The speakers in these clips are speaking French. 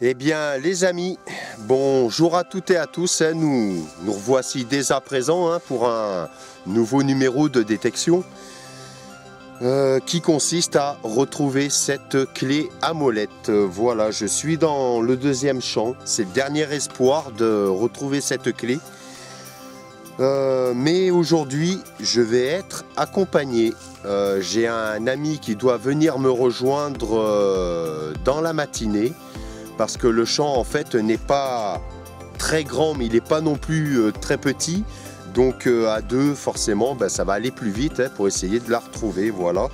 Eh bien les amis, bonjour à toutes et à tous, nous revoici dès à présent pour un nouveau numéro de détection qui consiste à retrouver cette clé à molette. Voilà, je suis dans le deuxième champ, c'est le dernier espoir de retrouver cette clé. Mais aujourd'hui je vais être accompagné. J'ai un ami qui doit venir me rejoindre dans la matinée. Parce que le champ en fait n'est pas très grand, mais il n'est pas non plus très petit. Donc à deux, forcément, ça va aller plus vite pour essayer de la retrouver. Voilà.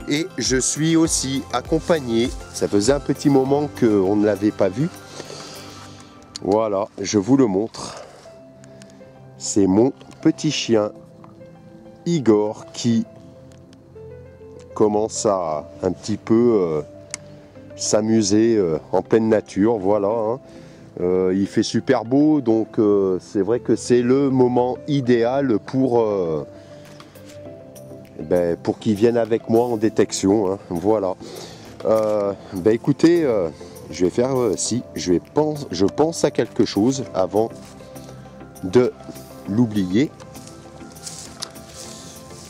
Et je suis aussi accompagné. Ça faisait un petit moment qu'on ne l'avait pas vu. Voilà, je vous le montre. C'est mon petit chien Igor qui commence à un petit peu s'amuser en pleine nature. Voilà. Il fait super beau, donc c'est vrai que c'est le moment idéal pour qu'il vienne avec moi en détection. Voilà. Écoutez, je vais faire je pense à quelque chose avant de l'oublier.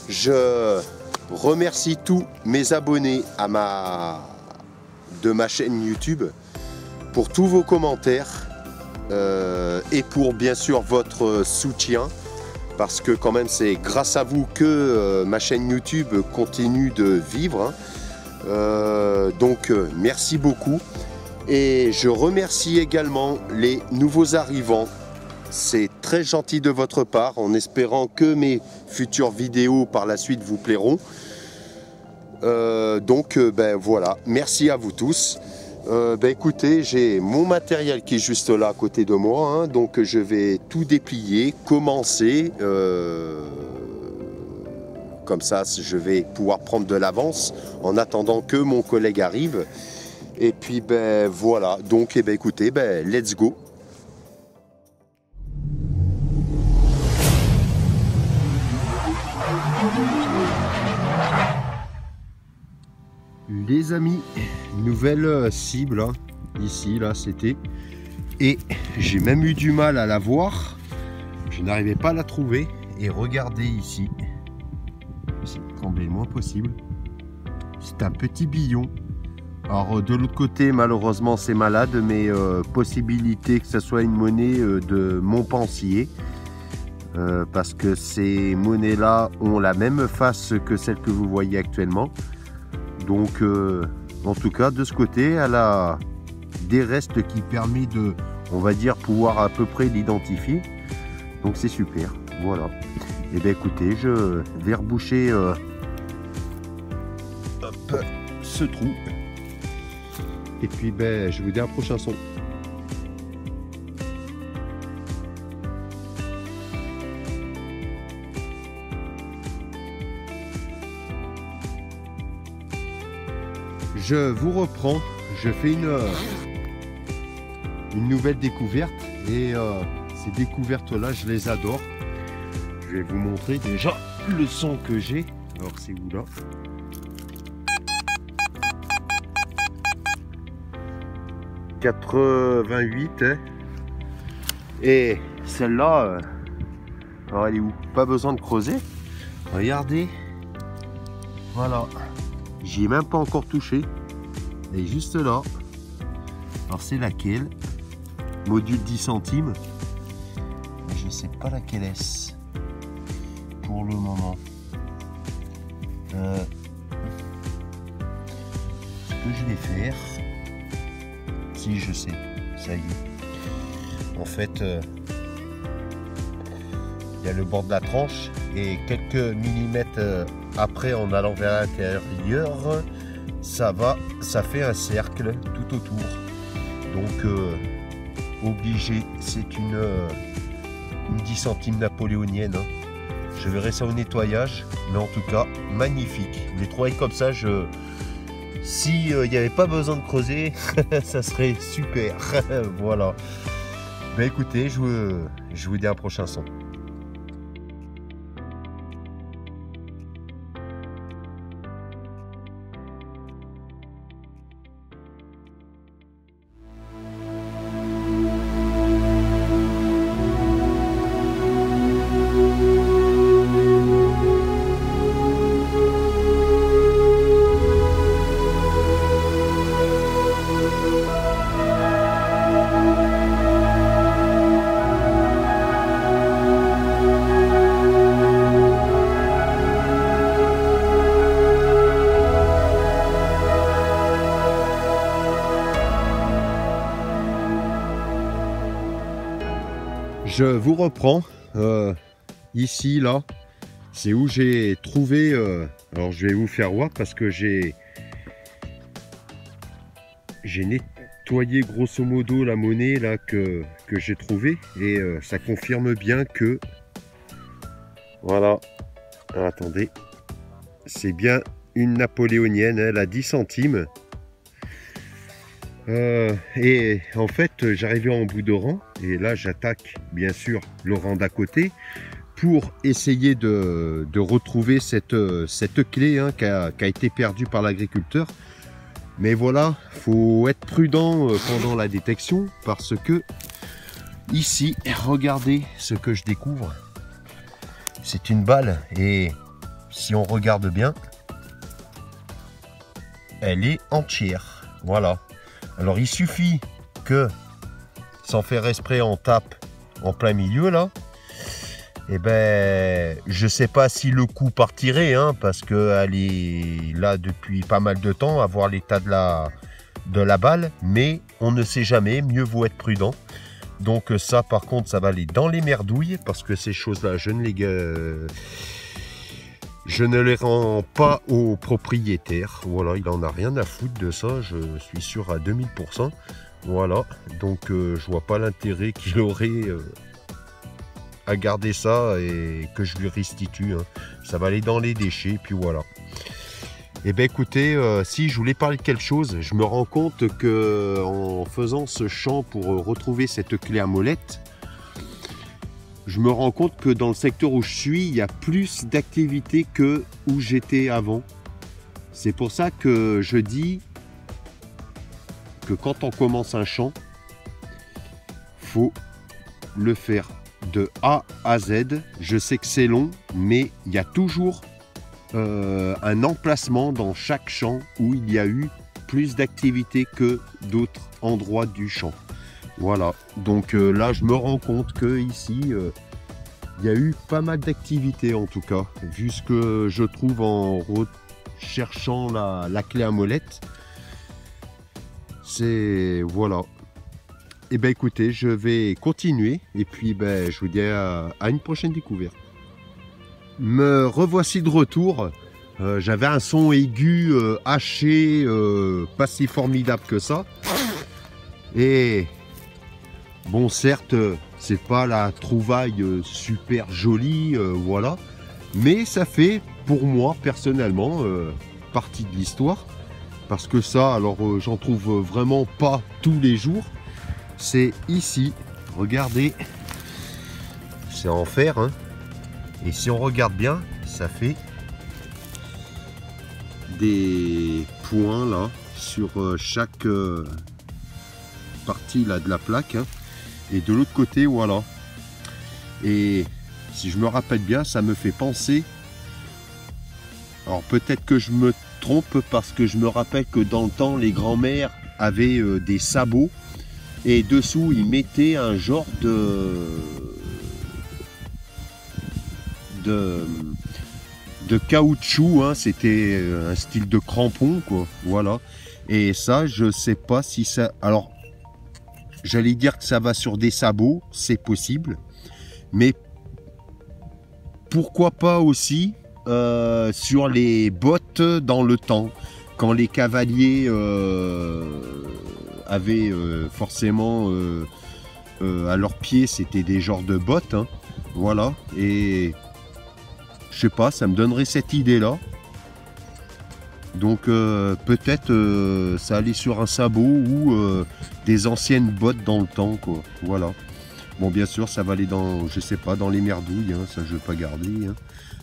Je remercie tous mes abonnés de ma chaîne YouTube pour tous vos commentaires et pour bien sûr votre soutien, parce que quand même c'est grâce à vous que ma chaîne YouTube continue de vivre. Donc merci beaucoup, et je remercie également les nouveaux arrivants. C'est très gentil de votre part, en espérant que mes futures vidéos par la suite vous plairont. Voilà, merci à vous tous. Écoutez, j'ai mon matériel qui est juste là à côté de moi, donc je vais tout déplier, commencer. Comme ça, je vais pouvoir prendre de l'avance en attendant que mon collègue arrive. Et puis voilà, donc écoutez, let's go. Les amis, nouvelle cible, ici, là, c'était. Et j'ai même eu du mal à la voir. Je n'arrivais pas à la trouver. Et regardez ici. J'essaie de trembler le moins possible. C'est un petit billon. Alors, de l'autre côté, malheureusement, c'est malade, mais possibilité que ce soit une monnaie de Montpensier. Parce que ces monnaies-là ont la même face que celle que vous voyez actuellement. Donc en tout cas de ce côté elle a des restes qui permettent de, on va dire, pouvoir à peu près l'identifier. Donc c'est super. Voilà. Et écoutez, je vais reboucher ce trou. Et puis je vous dis à un prochain son. Je vous reprends, je fais une nouvelle découverte, et ces découvertes-là, je les adore. Je vais vous montrer déjà le son que j'ai. Alors c'est où là? « 88 Et celle-là, alors elle est où? Pas besoin de creuser. Regardez. Voilà. J'y ai même pas encore touché. Elle est juste là. Alors c'est laquelle? Module 10 centimes. Je sais pas laquelle est-ce pour le moment. Ce que je vais faire, si je sais, ça y est. En fait, il y a le bord de la tranche, et quelques millimètres après, en allant vers l'intérieur, ça fait un cercle tout autour. Donc obligé, c'est une 10 centimes napoléonienne. Je verrai ça au nettoyage, mais en tout cas magnifique. Les trouver comme ça, si il n'y avait pas besoin de creuser, ça serait super. Voilà. Écoutez, je vous dis à un prochain son. Je vous reprends ici, là, c'est où j'ai trouvé, alors je vais vous faire voir parce que j'ai nettoyé grosso modo la monnaie là que j'ai trouvé et ça confirme bien que, voilà, alors, attendez, c'est bien une napoléonienne, elle a 10 centimes. Et en fait j'arrivais en bout de rang et là j'attaque bien sûr le rang d'à côté pour essayer de retrouver cette clé hein, qui a été perdue par l'agriculteur. Mais voilà, faut être prudent pendant la détection parce que ici, regardez ce que je découvre. C'est une balle et si on regarde bien, elle est entière. Voilà. Alors il suffit que, sans faire exprès, on tape en plein milieu là. Et ben, je sais pas si le coup partirait, hein, parce qu'elle est là depuis pas mal de temps, à voir l'état de la balle, mais on ne sait jamais, mieux vaut être prudent. Donc ça, par contre, ça va aller dans les merdouilles, parce que ces choses-là, je ne les rends pas au propriétaire. Voilà, il en a rien à foutre de ça, je suis sûr à 2000%. Voilà, donc je vois pas l'intérêt qu'il aurait à garder ça et que je lui restitue. Hein. Ça va aller dans les déchets, puis voilà. Et bien écoutez, si je voulais parler de quelque chose, je me rends compte que en faisant ce champ pour retrouver cette clé à molette, je me rends compte que dans le secteur où je suis, il y a plus d'activité que où j'étais avant. C'est pour ça que je dis que quand on commence un champ, faut le faire de A à Z. Je sais que c'est long, mais il y a toujours un emplacement dans chaque champ où il y a eu plus d'activité que d'autres endroits du champ. Voilà, donc là je me rends compte que ici il y a eu pas mal d'activités en tout cas, vu ce que je trouve en recherchant la clé à molette. C'est voilà. Et ben écoutez, je vais continuer et puis ben, je vous dis à une prochaine découverte. Me revoici de retour. J'avais un son aigu haché, pas si formidable que ça. Et bon, certes, c'est pas la trouvaille super jolie, voilà. Mais ça fait pour moi personnellement partie de l'histoire. Parce que ça, alors j'en trouve vraiment pas tous les jours. C'est ici, regardez, c'est en fer, hein. Et si on regarde bien, ça fait des points là sur chaque partie là de la plaque, hein. Et de l'autre côté, voilà. Et si je me rappelle bien, ça me fait penser, alors peut-être que je me trompe parce que je me rappelle que dans le temps, les grands-mères avaient des sabots. Et dessous, ils mettaient un genre de caoutchouc, hein. C'était un style de crampon, quoi. Voilà. Et ça, je sais pas si ça... Alors, j'allais dire que ça va sur des sabots, c'est possible. Mais pourquoi pas aussi sur les bottes dans le temps, quand les cavaliers... avaient forcément à leurs pieds c'était des genres de bottes, hein. Voilà, et je sais pas, ça me donnerait cette idée là, donc peut-être ça allait sur un sabot ou des anciennes bottes dans le temps, quoi. Voilà, bon, bien sûr ça va aller dans, je sais pas, dans les merdouilles, hein. Ça je vais pas garder, hein.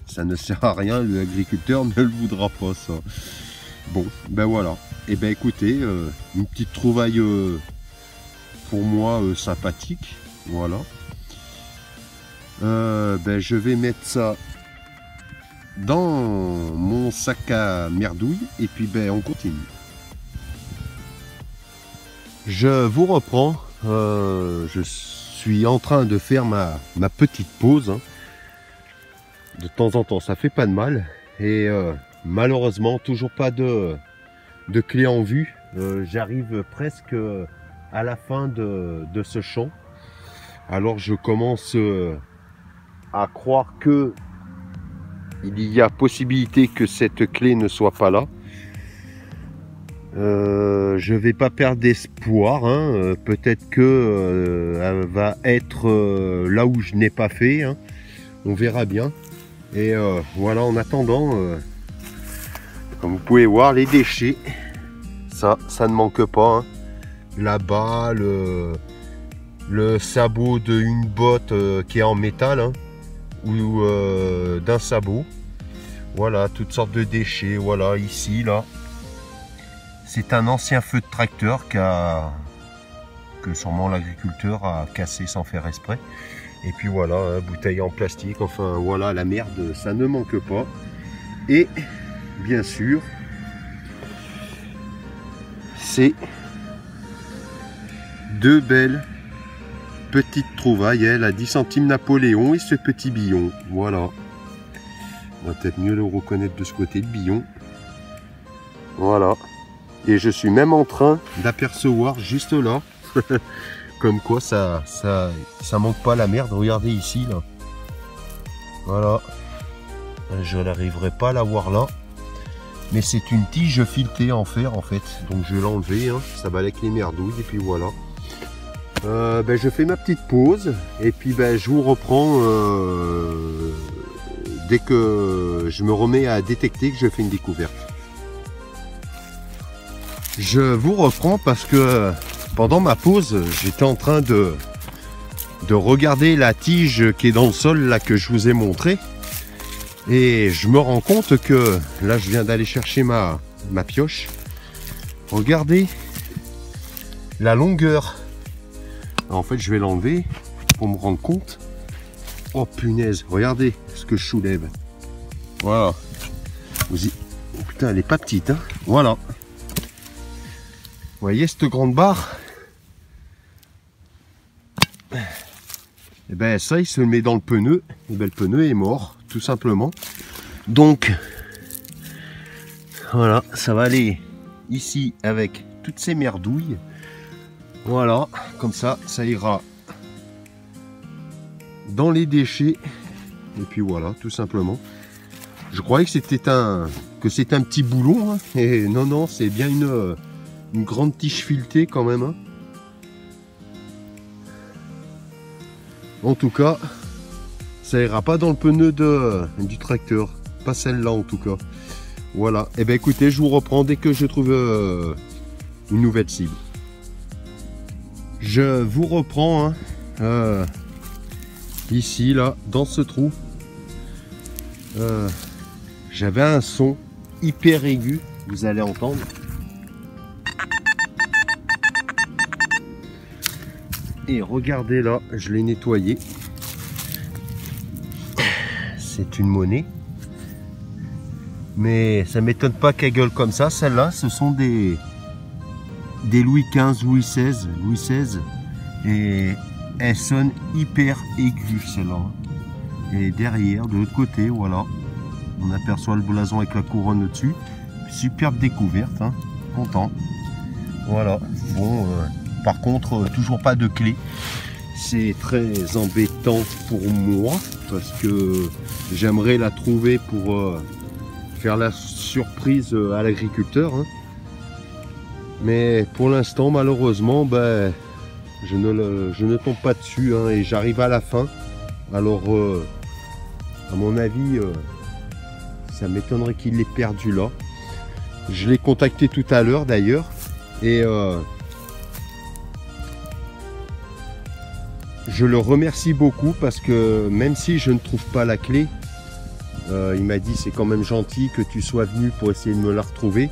Ça ne sert à rien, l'agriculteur ne le voudra pas, ça. Bon, ben voilà. Et ben écoutez, une petite trouvaille pour moi sympathique. Voilà. Ben je vais mettre ça dans mon sac à merdouille et puis ben on continue. Je vous reprends. Je suis en train de faire ma petite pause, hein. De temps en temps, ça fait pas de mal. Et malheureusement, toujours pas de clé en vue. J'arrive presque à la fin de ce champ. Alors je commence à croire que il y a possibilité que cette clé ne soit pas là. Je vais pas perdre d'espoir, hein. Peut-être que elle va être là où je n'ai pas fait, hein. On verra bien. Et voilà, en attendant, comme vous pouvez voir, les déchets, ça ne manque pas, hein. Là-bas, le sabot d'une botte qui est en métal, hein, ou d'un sabot. Voilà, toutes sortes de déchets. Voilà, ici, là, c'est un ancien feu de tracteur que sûrement l'agriculteur a cassé sans faire exprès. Et puis voilà, hein, bouteille en plastique. Enfin voilà, la merde, ça ne manque pas. Et bien sûr, c'est deux belles petites trouvailles, elle, à 10 centimes Napoléon et ce petit billon. Voilà. On va peut-être mieux le reconnaître de ce côté, le billon. Voilà. Et je suis même en train d'apercevoir juste là, comme quoi ça manque pas la merde. Regardez ici, là. Voilà. Je n'arriverai pas à la voir là. Mais c'est une tige filetée en fer, en fait. Donc je vais l'enlever, hein. Ça va avec les merdouilles, et puis voilà. Je fais ma petite pause. Et puis je vous reprends dès que je me remets à détecter que je fais une découverte. Je vous reprends parce que pendant ma pause, j'étais en train de regarder la tige qui est dans le sol, là, que je vous ai montré. Et je me rends compte que, là, je viens d'aller chercher ma pioche. Regardez la longueur. Alors, en fait, je vais l'enlever pour me rendre compte. Oh punaise, regardez ce que je soulève. Voilà. Oh, putain, elle est pas petite, hein. Voilà. Vous voyez cette grande barre? Et ben ça, il se le met dans le pneu. Et ben le pneu est mort, tout simplement. Donc, voilà, ça va aller ici avec toutes ces merdouilles. Voilà, comme ça, ça ira dans les déchets. Et puis voilà, tout simplement. Je croyais que c'était un petit boulon, hein. Et non, c'est bien une grande tige filetée quand même, hein. En tout cas, ça ira pas dans le pneu du tracteur. Pas celle-là en tout cas. Voilà. Et ben écoutez, je vous reprends dès que je trouve une nouvelle cible. Je vous reprends, hein, ici, là, dans ce trou. J'avais un son hyper aigu, vous allez entendre. Et regardez là, je l'ai nettoyé. C'est une monnaie. Mais ça m'étonne pas qu'elle gueule comme ça. Celles-là, ce sont des Louis XV, Louis XVI. Et elles sonnent hyper aiguës, celles-là. Et derrière, de l'autre côté, voilà. On aperçoit le blason avec la couronne au-dessus. Superbe découverte, hein. Content. Voilà. Bon... Par contre, toujours pas de clé. C'est très embêtant pour moi parce que j'aimerais la trouver pour faire la surprise à l'agriculteur, hein. Mais pour l'instant, malheureusement, je ne tombe pas dessus, hein, et j'arrive à la fin. Alors, à mon avis, ça m'étonnerait qu'il l'ait perdu là. Je l'ai contacté tout à l'heure d'ailleurs et je le remercie beaucoup parce que même si je ne trouve pas la clé, il m'a dit c'est quand même gentil que tu sois venu pour essayer de me la retrouver.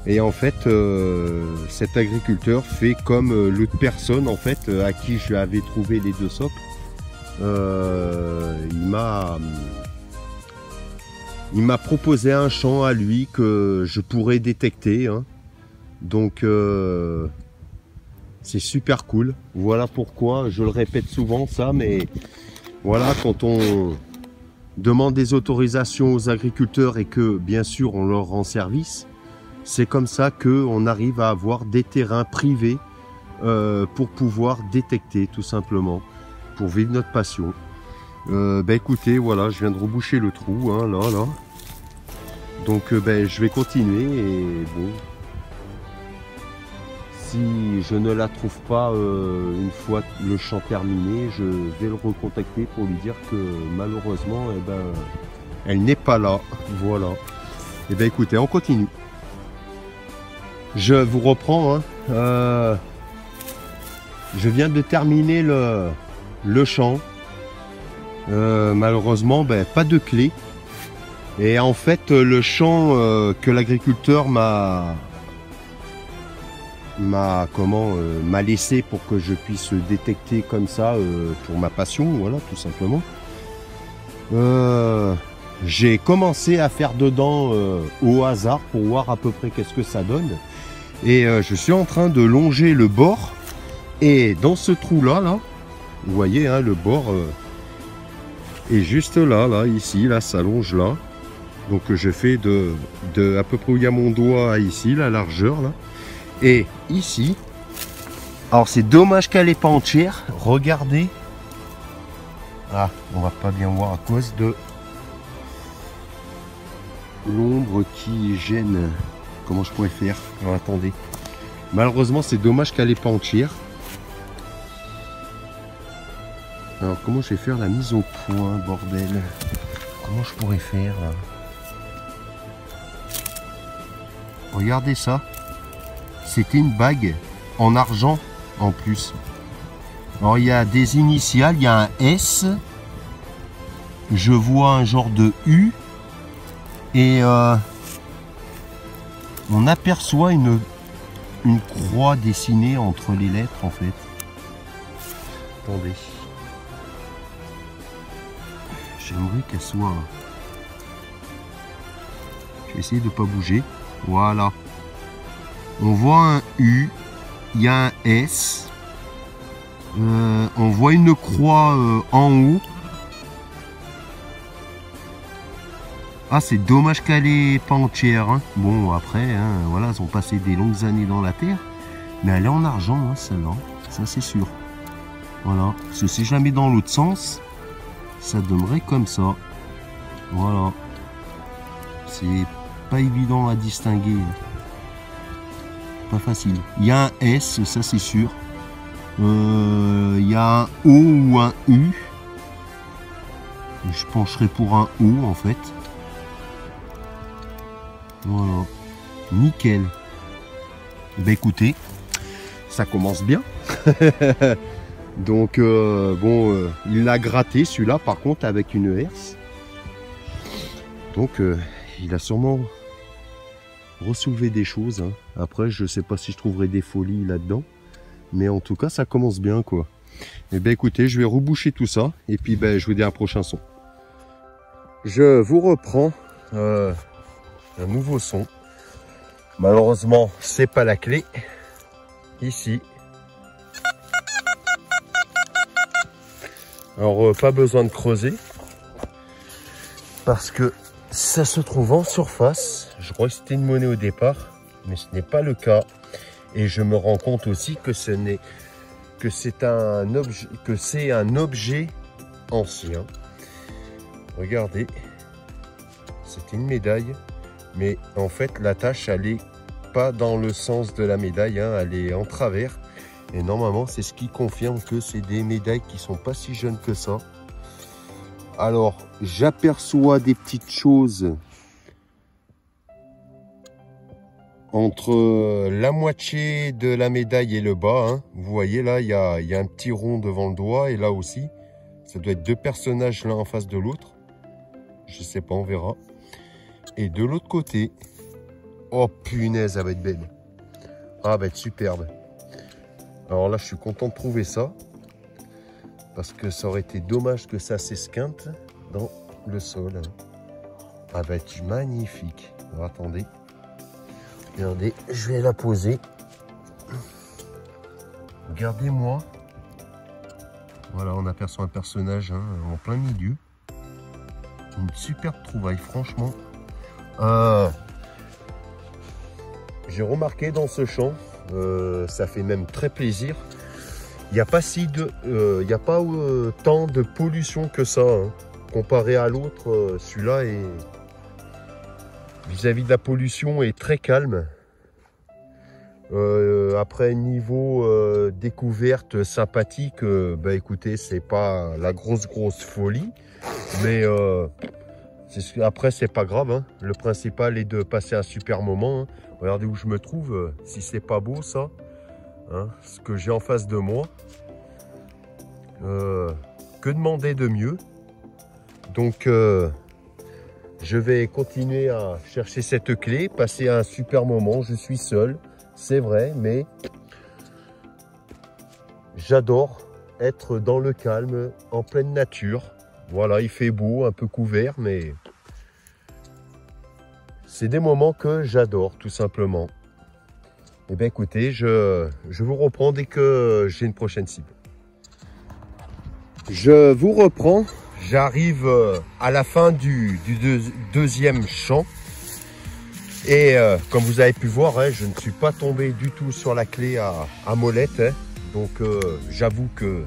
Et en fait, cet agriculteur fait comme l'autre personne en fait à qui je avais trouvé les deux socles. Il m'a proposé un champ à lui que je pourrais détecter, hein. Donc c'est super cool. Voilà pourquoi je le répète souvent ça, mais voilà, quand on demande des autorisations aux agriculteurs et que bien sûr on leur rend service, c'est comme ça qu'on arrive à avoir des terrains privés pour pouvoir détecter tout simplement. pour vivre notre passion. Écoutez, voilà, je viens de reboucher le trou, hein, là. Donc je vais continuer et bon. Si je ne la trouve pas une fois le champ terminé, je vais le recontacter pour lui dire que malheureusement, elle n'est pas là. Voilà. Écoutez, on continue. Je vous reprends. Hein. Je viens de terminer le champ. Malheureusement, pas de clé. Et en fait, le champ que l'agriculteur m'a laissé pour que je puisse détecter comme ça pour ma passion, voilà, tout simplement. J'ai commencé à faire dedans au hasard pour voir à peu près qu'est-ce que ça donne. Et je suis en train de longer le bord. Et dans ce trou-là, vous voyez, hein, le bord est juste là, ici, là, ça longe là. Donc je fais de à peu près où il y a mon doigt ici, la largeur, là. Et ici, alors c'est dommage qu'elle n'est pas entière. Regardez. Ah, on va pas bien voir à cause de l'ombre qui gêne. Comment je pourrais faire? Alors, attendez. Malheureusement, c'est dommage qu'elle n'est pas entière. Alors, comment je vais faire la mise au point, bordel? Comment je pourrais faire là? Regardez ça. C'était une bague en argent en plus. Alors, il y a des initiales, il y a un S. Je vois un genre de U. Et on aperçoit une croix dessinée entre les lettres en fait. Attendez. J'aimerais qu'elle soit... Je vais essayer de ne pas bouger. Voilà. On voit un U. Il y a un S. On voit une croix en haut. Ah, c'est dommage qu'elle n'est pas entière. Hein. Bon, après, hein, voilà, elles ont passé des longues années dans la terre. Mais elle est en argent, hein, celle-là. Ça, c'est sûr. Voilà. Parce que si je la mets dans l'autre sens, ça donnerait comme ça. Voilà. C'est pas évident à distinguer. Pas facile. Il y a un S, ça c'est sûr. Il y a un O ou un U. Je pencherai pour un O en fait. Voilà. Nickel. Écoutez, ça commence bien. Donc bon, il l'a gratté celui-là par contre avec une herse. Donc il a sûrement ressoulevé des choses. Hein. Après, je sais pas si je trouverai des folies là-dedans. Mais en tout cas, ça commence bien quoi. Et écoutez, je vais reboucher tout ça. Et puis je vous dis à un prochain son. Je vous reprends un nouveau son. Malheureusement, c'est pas la clé. Ici. Alors, pas besoin de creuser. Parce que ça se trouve en surface. Je crois que c'était une monnaie au départ. Mais ce n'est pas le cas. Et je me rends compte aussi que c'est un objet ancien. Regardez. C'était une médaille. Mais en fait, la tache, elle n'est pas dans le sens de la médaille. Hein, elle est en travers. Et normalement, c'est ce qui confirme que c'est des médailles qui sont pas si jeunes que ça. Alors, j'aperçois des petites choses entre la moitié de la médaille et le bas. Hein. Vous voyez là, il y a un petit rond devant le doigt. Et là aussi, ça doit être deux personnages l'un en face de l'autre. Je sais pas, on verra. Et de l'autre côté, oh punaise, elle va être belle. Ah, elle va être superbe. Alors là, je suis content de trouver ça. Parce que ça aurait été dommage que ça s'esquinte dans le sol. Elle va être magnifique. Alors, attendez. Regardez, je vais la poser. Regardez-moi. Voilà, on aperçoit un personnage hein, en plein milieu. Une superbe trouvaille, franchement. J'ai remarqué dans ce champ, ça fait même très plaisir. il n'y a pas tant de pollution que ça, hein. Comparé à l'autre, celui-là est vis-à-vis de la pollution est très calme. Après niveau découverte sympathique, bah écoutez, c'est pas la grosse folie, mais après c'est pas grave, hein. Le principal est de passer un super moment, hein. Regardez où je me trouve, si c'est pas beau ça, hein, ce que j'ai en face de moi. Que demander de mieux? Donc je vais continuer à chercher cette clé, passer un super moment. Je suis seul, c'est vrai, mais j'adore être dans le calme, en pleine nature. Voilà, il fait beau, un peu couvert, mais c'est des moments que j'adore, tout simplement. Eh bien, écoutez, je vous reprends dès que j'ai une prochaine cible. Je vous reprends. J'arrive à la fin du deuxième champ. Et comme vous avez pu voir, hein, je ne suis pas tombé du tout sur la clé à molette. Hein. Donc j'avoue que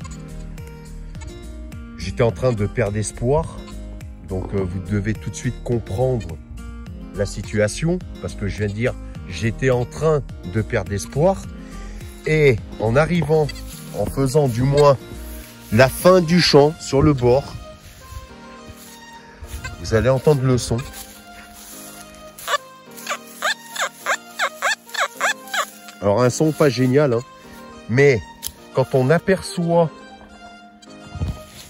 j'étais en train de perdre espoir. Donc vous devez tout de suite comprendre la situation. Parce que je viens de dire, j'étais en train de perdre espoir. Et en arrivant, en faisant du moins la fin du champ sur le bord, vous allez entendre le son. Alors un son pas génial, hein, mais quand on aperçoit,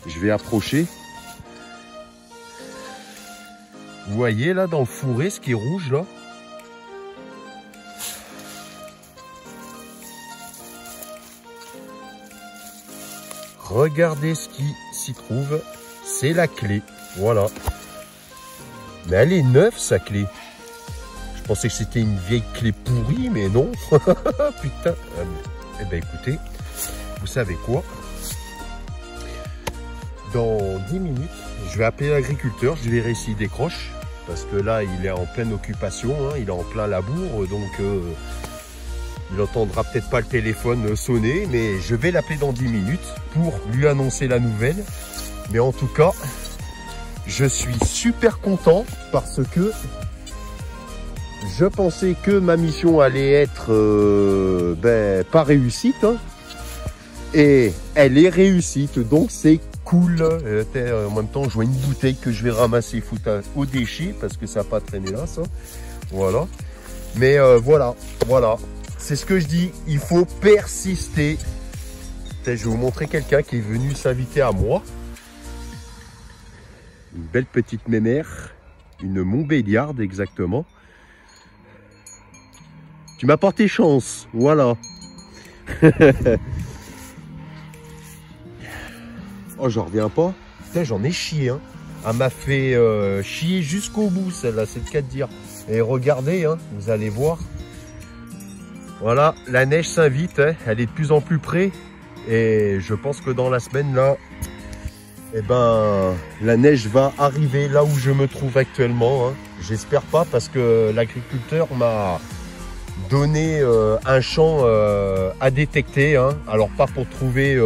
je vais approcher, vous voyez là dans le fourré ce qui est rouge là, regardez ce qui s'y trouve, c'est la clé, voilà. Mais elle est neuve sa clé. Je pensais que c'était une vieille clé pourrie, mais non. Putain. Eh bien écoutez, vous savez quoi? Dans 10 minutes, je vais appeler l'agriculteur, je verrai s'il décroche. Parce que là, il est en pleine occupation, hein, il est en plein labour, donc il n'entendra peut-être pas le téléphone sonner, mais je vais l'appeler dans 10 minutes pour lui annoncer la nouvelle. Mais en tout cas, je suis super content parce que je pensais que ma mission allait être pas réussite, hein, et elle est réussite, donc c'est cool. En même temps, je vois une bouteille que je vais ramasser foutre au déchet parce que ça n'a pas traîné là, ça. Voilà. Mais voilà, c'est ce que je dis, il faut persister. Je vais vous montrer quelqu'un qui est venu s'inviter à moi. Une belle petite mémère, une Montbéliarde exactement. Tu m'as porté chance, voilà. Oh, j'en reviens pas. Putain, j'en ai chié, hein. Elle m'a fait chier jusqu'au bout, celle-là, c'est le cas de dire. Et regardez, hein, vous allez voir. Voilà, la neige s'invite, hein, elle est de plus en plus près. Et je pense que dans la semaine, là, eh ben, la neige va arriver là où je me trouve actuellement, hein. J'espère pas parce que l'agriculteur m'a donné un champ à détecter, hein. Alors pas pour trouver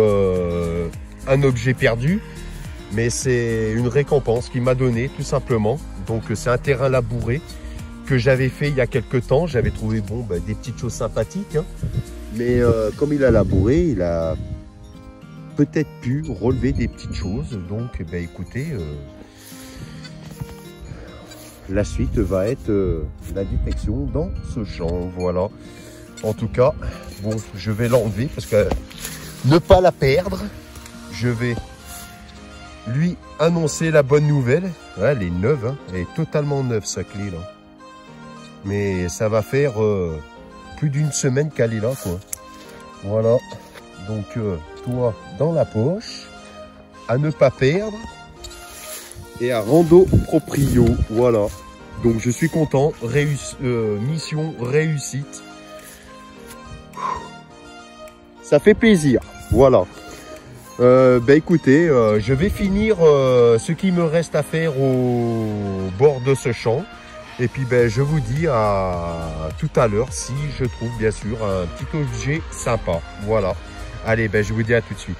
un objet perdu, mais c'est une récompense qu'il m'a donné tout simplement. Donc c'est un terrain labouré que j'avais fait il y a quelques temps. J'avais trouvé des petites choses sympathiques, hein. Mais comme il a labouré, il a peut-être pu relever des petites choses. Donc écoutez, la suite va être la détection dans ce champ. Voilà. En tout cas, bon, je vais l'enlever parce que ne pas la perdre, je vais lui annoncer la bonne nouvelle. Ouais, elle est neuve, hein. Elle est totalement neuve sa clé là. Mais ça va faire plus d'une semaine qu'elle est là, quoi. Voilà. Donc toi dans la poche, à ne pas perdre et à rando proprio. Voilà. Donc je suis content. Mission réussite. Ça fait plaisir. Voilà. Écoutez, je vais finir ce qui me reste à faire au bord de ce champ. Et puis je vous dis à tout à l'heure si je trouve bien sûr un petit objet sympa. Voilà. Allez, ben, je vous dis à tout de suite.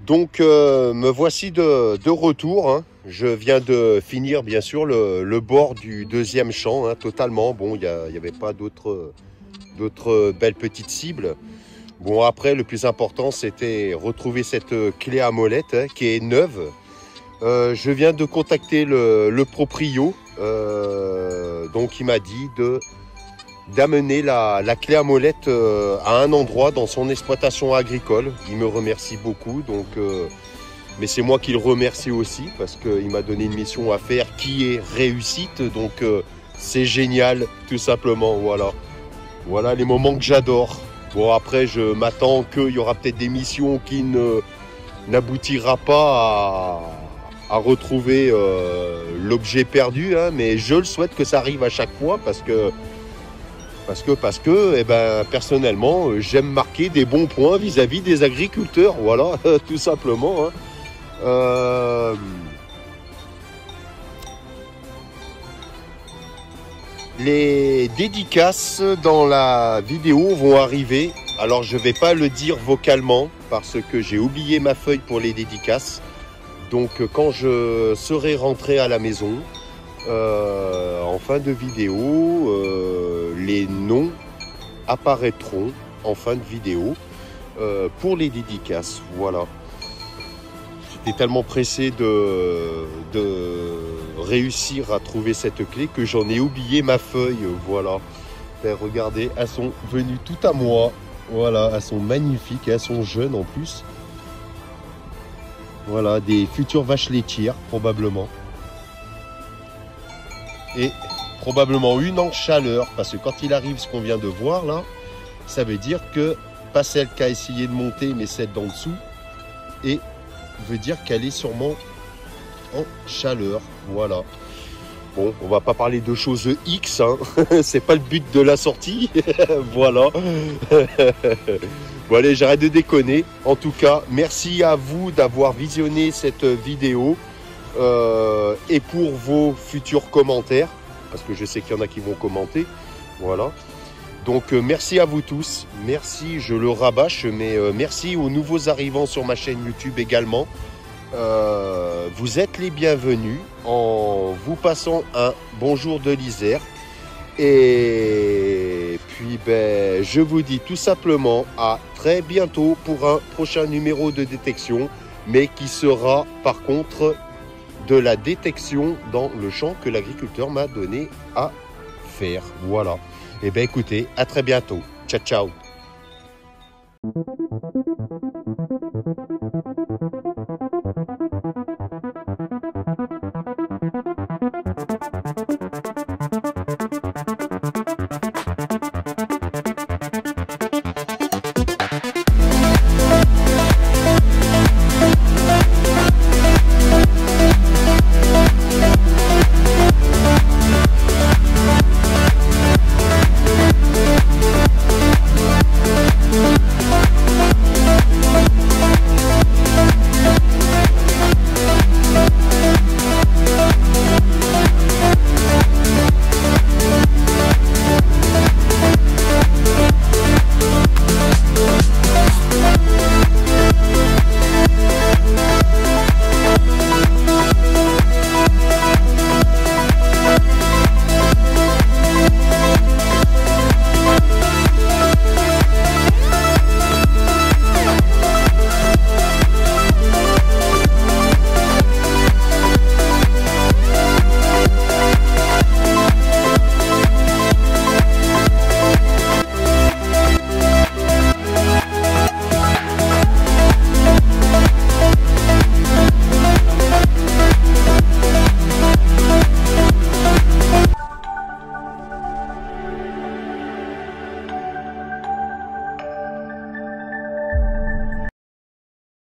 Donc, me voici de retour. Hein. Je viens de finir, bien sûr, le bord du deuxième champ, hein, totalement. Bon, il n'y avait pas d'autres belles petites cibles. Bon, après, le plus important, c'était retrouver cette clé à molette, hein, qui est neuve. Je viens de contacter le proprio. Donc, il m'a dit d'amener la clé à molette à un endroit dans son exploitation agricole. Il me remercie beaucoup, donc, mais c'est moi qui le remercie aussi parce qu'il m'a donné une mission à faire qui est réussite, donc c'est génial tout simplement. Voilà les moments que j'adore. Bon, après je m'attends qu'il y aura peut-être des missions qui n'aboutira pas à retrouver l'objet perdu, hein, mais je le souhaite que ça arrive à chaque fois parce que eh ben, personnellement, j'aime marquer des bons points vis-à-vis des agriculteurs, voilà, tout simplement. Hein. Les dédicaces dans la vidéo vont arriver. Alors, je ne vais pas le dire vocalement parce que j'ai oublié ma feuille pour les dédicaces. Donc, quand je serai rentré à la maison, en fin de vidéo, les noms apparaîtront en fin de vidéo pour les dédicaces. Voilà. J'étais tellement pressé de réussir à trouver cette clé que j'en ai oublié ma feuille. Voilà. Et regardez, elles sont venues tout à moi. Voilà, elles sont magnifiques, elles sont jeunes en plus. Voilà, des futures vaches laitières probablement. Et probablement une en chaleur, parce que quand il arrive ce qu'on vient de voir là, ça veut dire que pas celle qui a essayé de monter, mais celle d'en dessous, et veut dire qu'elle est sûrement en chaleur. Voilà. Bon, on va pas parler de choses X, hein. C'est pas le but de la sortie. Voilà. Bon allez, j'arrête de déconner. En tout cas, merci à vous d'avoir visionné cette vidéo. Et pour vos futurs commentaires, parce que je sais qu'il y en a qui vont commenter, voilà. Donc merci à vous tous, merci, je le rabâche, mais merci aux nouveaux arrivants sur ma chaîne YouTube également. Vous êtes les bienvenus en vous passant un bonjour de l'Isère. Et puis ben, je vous dis tout simplement à très bientôt pour un prochain numéro de détection, mais qui sera par contre de la détection dans le champ que l'agriculteur m'a donné à faire. Voilà. Et bien écoutez, à très bientôt. Ciao, ciao.